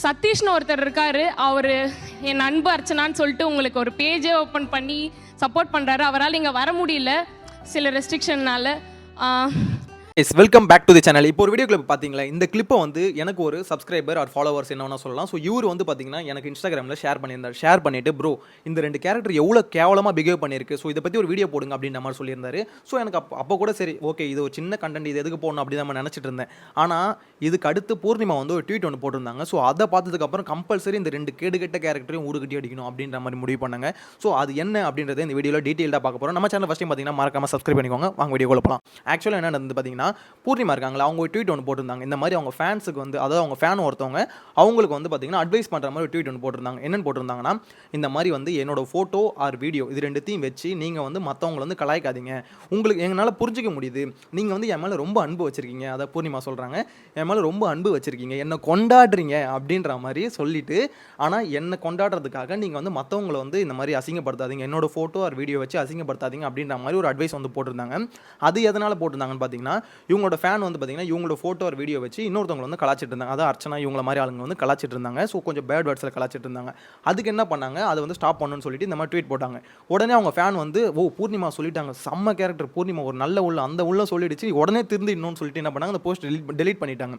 சதீஷ்னு ஒருத்தர் இருக்காரு. அவர் என் நண்பு அர்ச்சனான்னு சொல்லிட்டு உங்களுக்கு ஒரு பேஜே ஓப்பன் பண்ணி சப்போர்ட் பண்ணுறாரு. அவரால் இங்கே வர முடியல சில ரெஸ்ட்ரிக்ஷன்னால. Welcome back to the channel. இப்போ ஒரு வீடியோ கிளிப் பார்த்தீங்களா, இந்த கிளிப்பை வந்து எனக்கு ஒரு சப்ஸ்கிரைபர் ஆர் ஃபாலோவர்ஸ் என்ன சொல்லலாம். ஸோ இவர் வந்து பார்த்தீங்கன்னா எனக்கு இன்ஸ்டாகிராமில் ஷேர் பண்ணியிருந்தார். ஷேர் பண்ணிட்டு ப்ரோ இந்த 2 கேரக்டர் எவ்வளோ கேவலமாக பிஹேவ் பண்ணியிருக்கு, ஸோ இதை பற்றி ஒரு வீடியோ போடுங்க அப்படின்ற மாதிரி சொல்லியிருந்தாரு. ஸோ எனக்கு அப்போ கூட சரி ஓகே இது ஒரு சின்ன கண்டென்ட், இது எதுக்கு போடணும் அப்படின்னு நம்ம நினச்சிட்டு இருந்தேன். ஆனால் இதுக்கு அடுத்து பூர்ணிமா வந்து ஒரு ட்வீட் ஒன்று போட்டிருந்தாங்க. ஸோ அதை பார்த்ததுக்கப்புறம் கம்பல்சரி இந்த 2 கேடுகட்ட கேரக்டரையும் ஊருக்கட்டி அடிக்கணும் அப்படின்ற மாதிரி முடிவு பண்ணாங்க. ஸோ அது என்ன அப்படின்றத இந்த வீடியோவில் டீட்டெயிலாக பார்க்க போகிறோம். நம்ம சேனல் ஃபஸ்ட் டைம் பார்த்தீங்கன்னா மறக்காம சப்ஸ்கிரைப் பண்ணிக்கோங்க. வாங்க வீடியோ போகலாம். ஆக்சுவலாக என்ன நடந்து பார்த்தீங்கன்னா, பூர்ணிமா அவங்க ஒரு ட்வீட் ஒன்று போட்டிருந்தாங்க. இந்த மாதிரி அவங்க ஃபேன்ஸுக்கு வந்து, அதாவது அவங்க ஃபேன் ஒருத்தவங்க அவங்களுக்கு வந்து பார்த்தீங்கன்னா அட்வைஸ் பண்ணுற மாதிரி ஒரு ட்வீட் ஒன்று போட்டிருந்தாங்க. என்னென்னு போட்டிருந்தாங்கன்னா, இந்த மாதிரி வந்து என்னோட ஃபோட்டோ ஆர் வீடியோ இது 2த்தையும் வச்சு நீங்கள் வந்து மற்றவங்களை வந்து கலாய்க்காதீங்க. உங்களுக்கு எங்களால் புரிஞ்சிக்க முடியுது, நீங்கள் வந்து என் மேலே ரொம்ப அன்பு வச்சுருக்கீங்க. அதை பூர்ணிமா சொல்கிறாங்க, என் மேலே ரொம்ப அன்பு வச்சுருக்கீங்க, என்னை கொண்டாடுறீங்க அப்படின்ற மாதிரி சொல்லிட்டு, ஆனால் என்னை கொண்டாடுறதுக்காக நீங்கள் வந்து மற்றவங்களை வந்து இந்த மாதிரி அசிங்கப்படுத்தாதீங்க, என்னோட ஃபோட்டோ ஆர் வீடியோ வச்சு அசிங்கப்படுத்தாதீங்க அப்படின்ற மாதிரி ஒரு அட்வைஸ் வந்து போட்டிருந்தாங்க. அது எதனால் போட்டிருந்தாங்கன்னு பார்த்தீங்கன்னா, இவங்களோட ஃபேன் வந்து பார்த்தீங்கன்னா இவங்களோட ஃபோட்டோ ஒரு வீடியோ வச்சு இன்னொருத்தவங்க வந்து கலாச்சிட்டு இருந்தாங்க. அதாவது அர்ச்சனா இவங்கள மாதிரி ஆளுங்க வந்து கலாச்சிட்டு இருந்தாங்க. ஸோ கொஞ்சம் பேட் வேர்ட்ஸில் கலாச்சிட்டு இருந்தாங்க. அதுக்கு என்ன பண்ணாங்க, அதை வந்து ஸ்டாப் பண்ணணும்னு சொல்லிட்டு இந்த மாதிரி ட்வீட் போட்டாங்க. உடனே அவங்க ஃபேன் வந்து பூர்ணிமா சொல்லிட்டாங்க, செம்ம கேரக்டர் பூர்ணிமா, ஒரு நல்ல உள்ள அந்த உள்ள சொல்லிடுச்சு, உடனே திருந்து இன்னொன்னு சொல்லிட்டு என்ன பண்ணாங்க, அந்த போஸ்ட் டெலீட் பண்ணிட்டாங்க.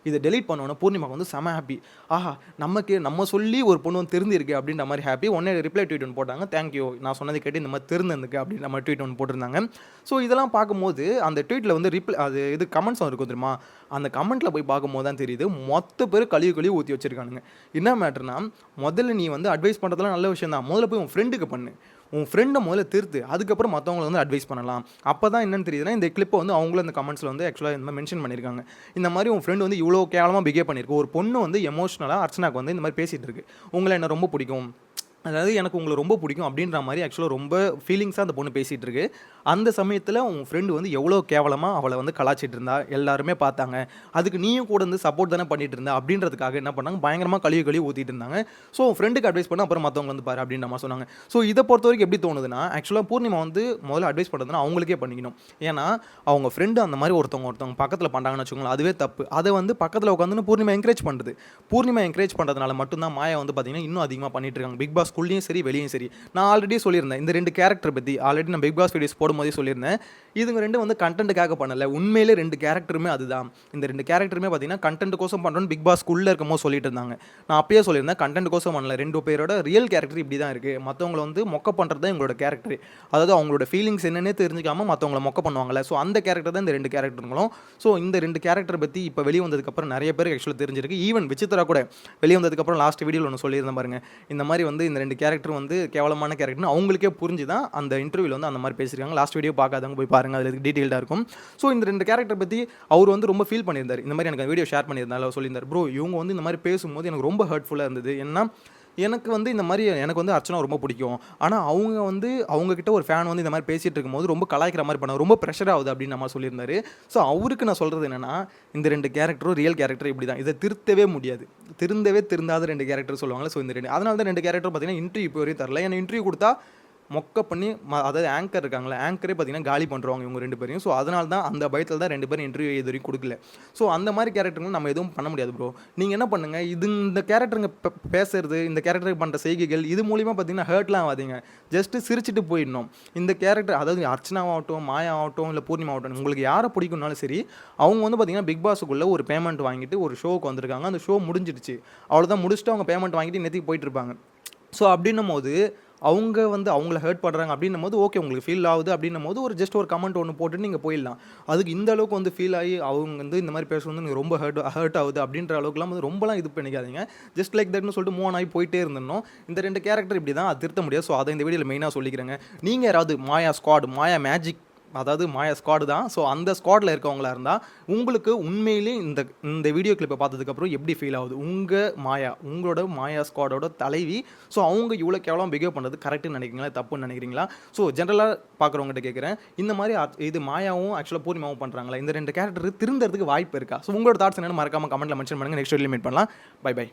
இதை டெலீட் பண்ணோன்னே பூர்ணிமாக்கு வந்து செம ஹாப்பி. ஆஹா நம்ம சொல்லி ஒரு பொண்ணு வந்து திருந்திருக்கு அப்படின்ற மாதிரி ஹாப்பி. உடனே ரிப்ளை ட்வீட் ஒன்று போட்டாங்க, தேங்க்யூ நான் சொன்னதை கேட்டு இந்த மாதிரி திருந்திருக்கு அப்படின்ற மாதிரி ட்வீட் ஒன்று போட்டிருந்தாங்க. ஸோ இதெல்லாம் பார்க்கும்போது அந்த ட்வீட்டில் வந்து அது இது கமெண்ட்ஸ் இருக்கும் தெரியுமா, அந்த கமெண்ட்டில் போய் பார்க்கும்போது தான் தெரியுது மொத்த பேர் கழுவி ஊற்றி வச்சிருக்கானுங்க. என்ன மேட்டர்னா, முதல்ல நீ வந்து அட்வைஸ் பண்ணுறதுலாம் நல்ல விஷயம் தான், முதல்ல போய் உன் ஃப்ரெண்டுக்கு பண்ணு, உன் ஃப்ரெண்டை முதல்ல திருத்து, அதுக்கப்புறம் மற்றவங்களை வந்து அட்வைஸ் பண்ணலாம். அப்போ தான் என்னன்னு தெரியுதுன்னா, இந்த கிளிப்பை வந்து அவங்களும் இந்த கமெண்ட்ஸில் வந்து ஆக்சுவலாக இந்த மாதிரி மென்ஷன் பண்ணியிருக்காங்க. இந்த மாதிரி உன் ஃப்ரெண்டு வந்து இவ்வளோ கேவலமாக பிஹேவ் பண்ணியிருக்கு, ஒரு பொண்ணு வந்து எமோஷனலாக அர்ச்சனாக்கு வந்து இந்த மாதிரி பேசிகிட்டு இருக்கு, உங்களை என்ன ரொம்ப பிடிக்கும், அதாவது எனக்கு உங்களை ரொம்ப பிடிக்கும் அப்படின்ற மாதிரி ஆக்சுவலாக ரொம்ப ஃபீலிங்ஸாக அந்த பொண்ணு பேசிகிட்டு இருக்கு. அந்த சமயத்தில் உன் ஃப்ரெண்டு வந்து எவ்வளோ கேவலமாக அவளை வந்து கலாச்சிட்டு இருந்தா, எல்லாருமே பார்த்தாங்க, அதுக்கு நீயும் கூட வந்து சப்போர்ட் தானே பண்ணிட்டு இருந்தா அப்படின்றதுக்காக என்ன பண்ணாங்க, பயங்கரமாக கழுவி ஊற்றிட்டு இருந்தாங்க. ஸோ உன் ஃப்ரெண்டுக்கு அட்வைஸ் பண்ண அப்புறம் மற்றவங்க வந்து பாரு அப்படின்ற மாதிரி சொன்னாங்க. ஸோ இதை பொறுத்த வரைக்கும் எப்படி தோணுதுன்னா, ஆக்சுவலாக பூர்ணிமா வந்து முதல்ல அட்வைஸ் பண்ணுறதுனா அவங்களுக்கே பண்ணிக்கணும். ஏன்னா அவங்க ஃப்ரெண்டு அந்த மாதிரி ஒருத்தவங்க பக்கத்தில் பண்ணுறாங்கன்னு வச்சுக்கோங்களேன், அதுவே தப்பு. அதை வந்து பக்கத்தில் உட்காந்து பூர்ணிமா என்கரேஜ் பண்ணுறது, பூர்ணிமா என்கரேஜ் பண்ணுறதுனால மட்டும்தான் மாயா வந்து பார்த்தீங்கன்னா இன்னும் அதிகமாக பண்ணிட்டு இருக்காங்க. பிக் பாஸ் ஸ்கூல்லையும் சரி வெளியும் சரி. நான் ஆல்ரெடி சொல்லியிருந்தேன், இந்த 2 கேரக்டர் பற்றி ஆல்ரெடி நான் பிக் பாஸ் வீடியோஸ் போடும்போதே சொல்லியிருந்தேன். இதுங்க 2 வந்து கண்டென்ட்டுக்காக பண்ணல, உண்மையிலே 2 கேரக்டருமே அதுதான். இந்த 2 கேரக்டருமே பார்த்தீங்கன்னா கண்டென்ட் கோசம் பண்ணுறோன்னு பிக் பாஸ் ஸ்கூலில் இருக்கும்போது சொல்லிட்டு இருந்தாங்க. நான் அப்பயே சொல்லியிருந்தேன், கண்டென்ட் கோசம் பண்ணல, 2 பேரோட ரியல் கேரக்டர் இப்படி தான் இருக்குது, மற்றவங்களை வந்து மொக்க பண்ணுறது தான் எங்களோட கேரக்டர். அதாவது அவங்களோட ஃபீலிங்ஸ் என்னன்னே தெரிஞ்சுக்காமல் மற்றவங்களை மொக்க பண்ணுவாங்கல்ல, ஸோ அந்த கேரக்டர் தான் இந்த 2 கேரக்டருங்களும். ஸோ இந்த 2 கேரக்டர் பற்றி இப்போ வெளியே வந்ததுக்கப்புறம் நிறைய பேருக்கு ஆக்சுவலாக தெரிஞ்சிருக்கு. ஈவன் விசித்ரா கூட வெளியே வந்ததுக்கப்புறம் லாஸ்ட் வீடியோவில் ஒன்று சொல்லியிருந்தேன் பாருங்க, இந்த மாதிரி வந்து இந்த 2 கேரக்டர் வந்து கேவலமான கேரக்டர்னு அவங்களுக்கே புரிஞ்சு தான் அந்த இன்டர்வியூவில் வந்து அந்த மாதிரி பேசியிருக்காங்க. லாஸ்ட் வீடியோ பார்க்காதவங்க போய் பாருங்கள், அதில் டீட்டெயில்டாக இருக்கும். ஸோ இந்த 2 கேரக்டர் பற்றி அவர் வந்து ரொம்ப ஃபீல் பண்ணியிருந்தார். இந்த மாதிரி எனக்கு வீடியோ ஷேர் பண்ணியிருந்தாலும் சொல்லியிருந்தார், ப்ரோ இவங்க வந்து இந்த மாதிரி பேசும்போது எனக்கு ரொம்ப ஹர்ட்ஃபுல்லாக இருந்தது. ஏன்னா எனக்கு வந்து இந்த மாதிரி எனக்கு வந்து அர்ச்சனா ரொம்ப பிடிக்கும், ஆனால் அவங்க வந்து அவங்கக்கிட்ட ஒரு ஃபேன் வந்து இந்த மாதிரி பேசிகிட்டு இருக்கும்போது ரொம்ப கலாய்க்கிற மாதிரி பண்ண ரொம்ப ப்ரெஷர் ஆகுது அப்படின்னு நம்ம சொல்லியிருந்தாரு. ஸோ அவருக்கு நான் சொல்கிறது என்னென்னா, இந்த 2 கேரக்டரும் ரியல் கேரக்டர் இப்படி தான், இதை திருத்தவே முடியாது, திருந்தாத 2 கேரக்டர் சொல்லுவாங்க. ஸோ இந்த 2 அதனால தான் 2 கேரக்டர் பார்த்தீங்கன்னா இன்டர்வியூ இப்போ வரையும் தரல. ஏன்னா இன்டர்வியூ கொடுத்தா மொக்க பண்ணி அதாவது ஆங்கர் இருக்காங்களே, ஆங்கரே பார்த்தீங்கன்னா காலி பண்ணுறவங்க இவங்க 2 பேரையும். ஸோ அதனால தான் அந்த பயத்தில் தான் 2 பேரும் இன்டர்வியூ இது வரைக்கும் கொடுக்கல. ஸோ அந்த மாதிரி கேரக்டருங்க நம்ம எதுவும் பண்ண முடியாது ப்ரோ. நீங்கள் என்ன பண்ணுங்கள், இந்த கேரக்டருங்க பேசுறது, இந்த கேரக்டருக்கு பண்ணுற செய்கைகள் இது மூலிமா பார்த்தீங்கன்னா ஹர்ட்லாம் ஆகாதீங்க, ஜஸ்ட்டு சிரிச்சிட்டு போயிடணும். இந்த கேரக்டர் அதாவது அர்ச்சனாவாகட்டும், மாயா ஆகட்டும், இல்லை பூர்ணிமா ஆகட்டும், உங்களுக்கு யாரை பிடிக்கும்னாலும் சரி, அவங்க வந்து பார்த்தீங்கன்னா பிக் பாஸுக்குள்ளே ஒரு பேமெண்ட் வாங்கிட்டு ஒரு ஷோவுக்கு வந்திருக்காங்க. அந்த ஷோ முடிஞ்சிடுச்சு, அவ்வளோதான், முடிச்சுட்டு அவங்க பேமெண்ட் வாங்கிட்டு நேற்றுக்கு போயிட்டு இருப்பாங்க. ஸோ அப்படின்னும் போது அவங்க வந்து அவங்கள ஹர்ட் பண்ணுறாங்க அப்படின்னும் போது ஓகே உங்களுக்கு ஃபீல் ஆகுது அப்படின்னும் போது ஒரு ஜஸ்ட் ஒரு கமெண்ட் ஒன்று போட்டுட்டு நீங்கள் போயிடலாம். அதுக்கு இந்த அளவுக்கு வந்து ஃபீல் ஆகி அவங்க வந்து இந்த மாதிரி பேசுறது வந்து ரொம்ப ஹர்ட் ஆகுது அப்படின்ற அளவுக்குலாம் வந்து ரொம்பலாம் இது பண்ணிக்காதீங்க. ஜஸ்ட் லைக் தட்னு சொல்லிட்டு மூவ் ஆகி போயிட்டே இருந்தோம். இந்த 2 கேரக்டர் இப்படி தான், அது திருத்த முடியாது. ஸோ அதை இந்த வீடியோவில் மெயினாக சொல்லிக்கிறேங்க. நீங்கள் யாராவது மாயா ஸ்குவாட், மாயா மேஜிக், அதாவது மாயா ஸ்குவாடு தான், ஸோ அந்த ஸ்குவாடில் இருக்கவங்களா இருந்தால் உங்களுக்கு உண்மையிலே இந்த வீடியோ கிளிப்பை பார்த்ததுக்கப்புறம் எப்படி ஃபீல் ஆகுது, உங்களோட மாயா ஸ்குவாடோட தலைவி, ஸோ அவங்க இவ்வளோ கேவலம் பிஹேவ் பண்ணுறது கரெக்டுன்னு நினைக்கிறீங்களா, தப்புன்னு நினைக்கிறீங்களா? ஸோ ஜென்ரலாக பார்க்குறவங்ககிட்ட கேட்குறேன், இந்த மாதிரி இது மாயாவும் ஆக்சுவலாக பூர்ணிமாவும் பண்ணுறாங்களா, இந்த 2 கேரக்டர் திருந்தறதுக்கு வாய்ப்பு இருக்கா? ஸோ உங்களோட தாட்ஸ் என்னென்னு மறக்காமல் கமெண்ட்டில் மென்ஷன் பண்ணுங்கள். நெக்ஸ்ட் வீடியோவில் மீட் பண்ணலாம். பை.